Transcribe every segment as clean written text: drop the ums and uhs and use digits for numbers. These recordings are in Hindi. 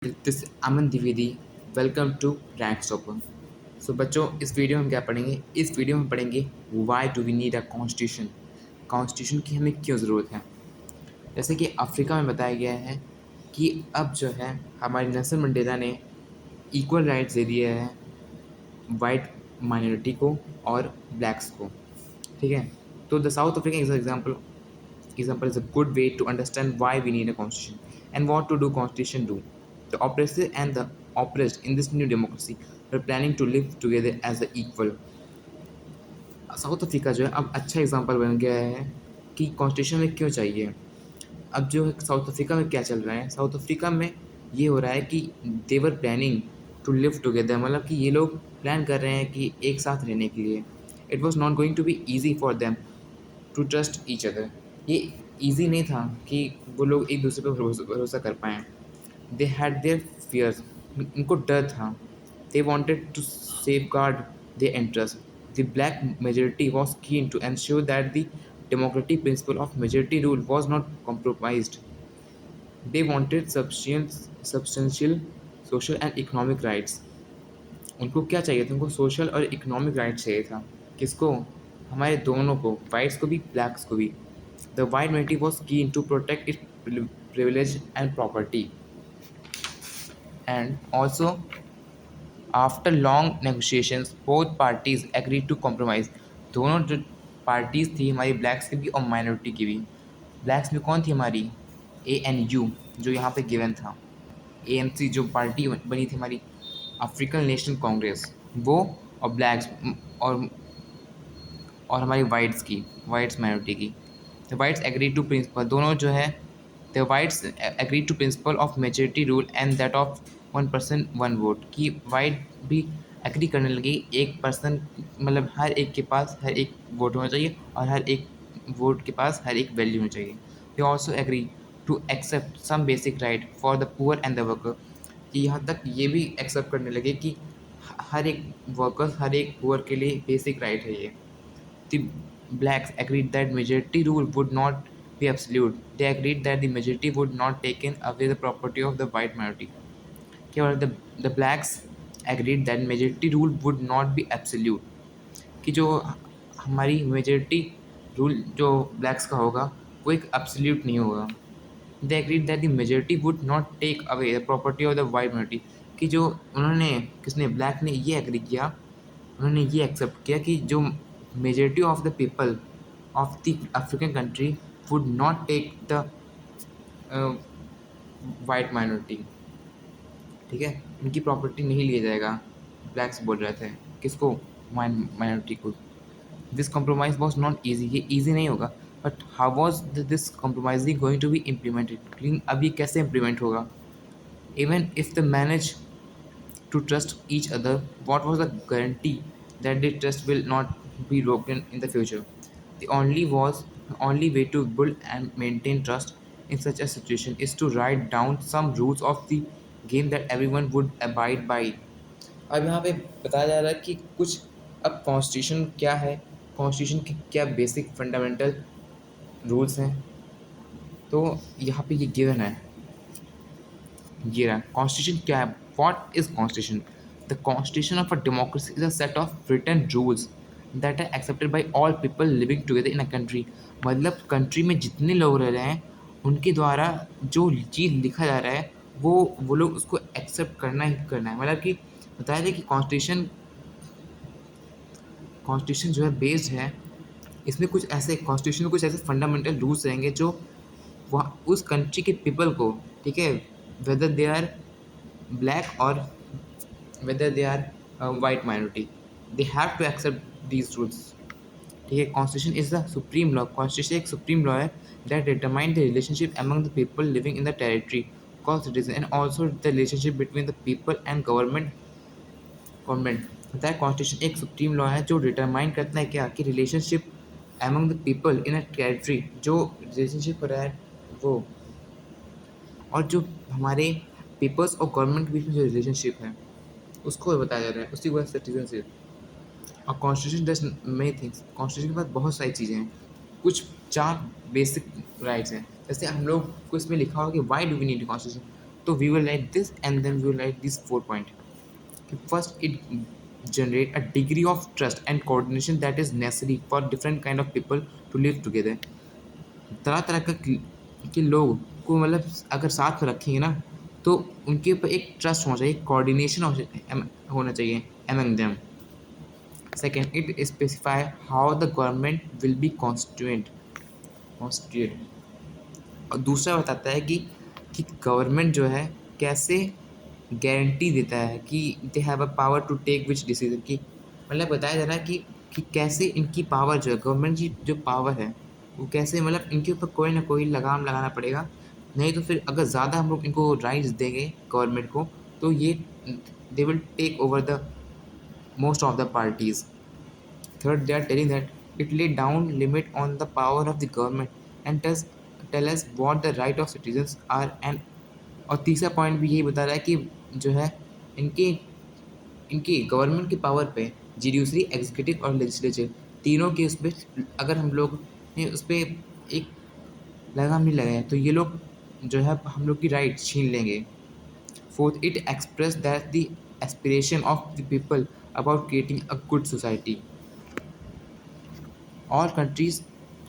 This Aman Dwivedi. Welcome to Rank Stopper. So बच्चों, इस वीडियो में हम क्या पढ़ेंगे? इस वीडियो में पढ़ेंगे why do we need a constitution. Constitution की हमें क्यों ज़रूरत है। जैसे कि अफ्रीका में बताया गया है कि अब जो है हमारे नेल्सन मंडेला ने इक्वल राइट्स दे दिए हैं वाइट माइनॉरिटी को और ब्लैक्स को। ठीक है, तो the south African example is a good way to understand why we need a constitution and what to do constitution do. The oppressed and the oppressed in this new democracy are planning to live together as a equal. South Africa जो है अब अच्छा एग्जांपल बन गया है कि कॉन्स्टिट्यूशन में क्यों चाहिए। अब जो है साउथ अफ्रीका में क्या चल रहा है, साउथ अफ्रीका में ये हो रहा है कि देवर प्लानिंग टू लिव टुगेदर, मतलब कि ये लोग प्लान कर रहे हैं कि एक साथ रहने के लिए। It was not going to be easy for them to trust each other. ये ईजी नहीं था कि वो लोग एक दूसरे पर भरोसा कर पाएँ। दे हैड देयर फियर्स, इनको डर था। They wanted to safeguard their interest. The black majority was keen to ensure that the democratic principle of majority rule was not compromised. They wanted substantial social and economic rights. उनको क्या चाहिए था? उनको सोशल और इकोनॉमिक राइट्स चाहिए था। किसको? हमारे दोनों को, वाइट्स को भी, ब्लैक्स को भी। The white military was keen to protect it privilege and property and also after long negotiations both parties agree to compromise. दोनों जो पार्टीज थी हमारी, ब्लैक्स की भी और माइनॉरिटी की भी। ब्लैक्स में कौन थी हमारी? ANU, जो यहाँ पे गिवन था। ANC जो पार्टी बनी थी हमारी, अफ्रीकन नेशनल कांग्रेस, वो। और ब्लैक्स और और हमारी वाइट्स माइनॉरिटी की। The whites agree to principle, दोनों जो है, the whites agree to principle of majority rule and that of 1 person 1 vote, कि वाइट भी एग्री करने लगी एक पर्सन, मतलब हर एक के पास हर एक वोट होना चाहिए और हर एक वोट के पास हर एक वैल्यू होनी चाहिए। They also agree to accept some basic right for the poor and the worker, कि यहाँ तक ये भी एक्सेप्ट करने लगे कि हर एक वर्कर, हर एक पुअर के लिए बेसिक राइट है ये। The blacks agreed that majority rule would not be absolute. They agreed that the majority would not taken away the property of the white minority. केवल the blacks agreed that majority rule would not be absolute. कि जो हमारी मेजॉरिटी रूल जो ब्लैक्स का होगा वो एक एब्सोल्यूट नहीं होगा। They agreed that the majority would not take away the property of the white minority, कि जो उन्होंने, किसने, ब्लैक ने ये एग्री किया, उन्होंने ये एक्सेप्ट किया कि जो majority of the people of the African country would not take the white minority. ठीक है, इनकी प्रॉपर्टी नहीं लिया जाएगा, ब्लैक्स बोल रहे थे। किसको? माइनॉरिटी को। This compromise was not easy, ये ईजी नहीं होगा। But how was this compromising going to be implemented, लेकिन अब ये कैसे इम्प्लीमेंट होगा? Even if the manage to trust each other, what was the guarantee that the trust will not be broken in the future? The only way to build and maintain trust in such a situation is to write down some rules of the game that everyone would abide by. अब यहाँ पे बताया जा रहा है कि कुछ, अब कॉन्स्टिट्यूशन क्या है, कॉन्स्टिट्यूशन के क्या बेसिक फंडामेंटल रूल्स हैं। तो यहाँ पे ये गिवन है, ये रहा कॉन्स्टिट्यूशन क्या है। What is constitution? The constitution of a democracy is a set of written rules that are accepted by all people living together in a country. मतलब कंट्री में जितने लोग रह रहे हैं उनके द्वारा जो चीज़ लिखा जा रहा है वो लोग उसको एक्सेप्ट करना ही करना है। मतलब कि बताया जाए कि कॉन्स्टिट्यूशन जो है बेस्ड है, इसमें कुछ ऐसे कॉन्स्टिट्यूशन में कुछ ऐसे फंडामेंटल रूल्स रहेंगे जो वहाँ उस कंट्री के पीपल को, ठीक है, whether they are black or whether they are white minority, they have to accept these rules. ठीक है, constitution is the supreme law, constitution एक सुप्रीम लॉ है that determine the relationship among the people living in the territory call citizen and also the relationship between the people and government होता है। कॉन्स्टिट्यूशन एक सुप्रीम लॉ है जो डिटरमाइन करता है क्या, कि relationship among the people in a territory, जो रिलेशनशिप हो रहा है वो, और जो हमारे पीपल्स और गवर्नमेंट के बीच में जो रिलेशनशिप है उसको बताया जा रहा है, उसी को सिटीजनशिप। और constitution does many things, constitution के पास बहुत सारी चीज़ें हैं। कुछ 4 बेसिक राइट्स हैं। जैसे हम लोग को इसमें लिखा होगा कि why do we need constitution, तो we will write this and then we will write this 4 point. First, it generate a degree of trust and coordination that is necessary for different kind of people to live together. तरह तरह के लोग को मतलब अगर साथ में रखेंगे ना तो उनके ऊपर एक ट्रस्ट होना चाहिए, कोऑर्डिनेशन होना चाहिए among them. Second, it specify how the government will be constituted. और दूसरा बताता है कि गवर्नमेंट जो है कैसे गारंटी देता है कि they have a power to take which decision, की मतलब बताया जा रहा है कि कैसे इनकी पावर जो है, गवर्नमेंट की जो पावर है वो कैसे मतलब इनके ऊपर कोई ना कोई लगाम लगाना पड़ेगा. नहीं तो फिर अगर ज़्यादा हम लोग इनको राइट्स देंगे गवर्नमेंट को तो ये they will take over the most of the parties. Third, they are telling that it lay down limit on the power of the government and tell us what the right of citizens are. And और तीसरा पॉइंट भी यही बता रहा है कि जो है इनके इनकी गवर्नमेंट की पावर पे जुडिशरी, एग्जीक्यूटिव और लेजिस्लेचर तीनों के उस पर अगर हम लोग ने उस पर एक लगाम नहीं लगाया तो ये लोग जो है हम लोग की राइट छीन लेंगे. Fourth, it expressed that the aspiration of the people about creating a good society. All countries,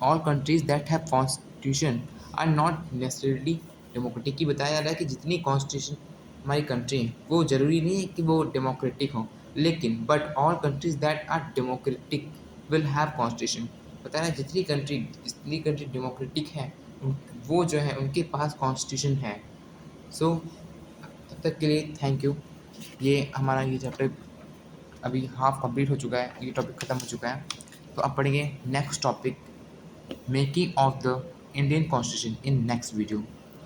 all countries that have constitution are not necessarily democratic. की बताया जा रहा है कि जितनी कॉन्स्टिट्यूशन हमारी कंट्री है वो ज़रूरी नहीं है कि वो डेमोक्रेटिक हो, लेकिन but all countries that are democratic will have constitution. बता रहा है जितनी कंट्री डेमोक्रेटिक है वो जो है उनके पास कॉन्स्टिट्यूशन है. सो तब तक के लिए थैंक यू. ये हमारा ये चैप्टर अभी हाफ कंप्लीट हो चुका है, ये टॉपिक ख़त्म हो चुका है. तो अब पढ़ेंगे next topic, making of the Indian constitution in next video.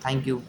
Thank you.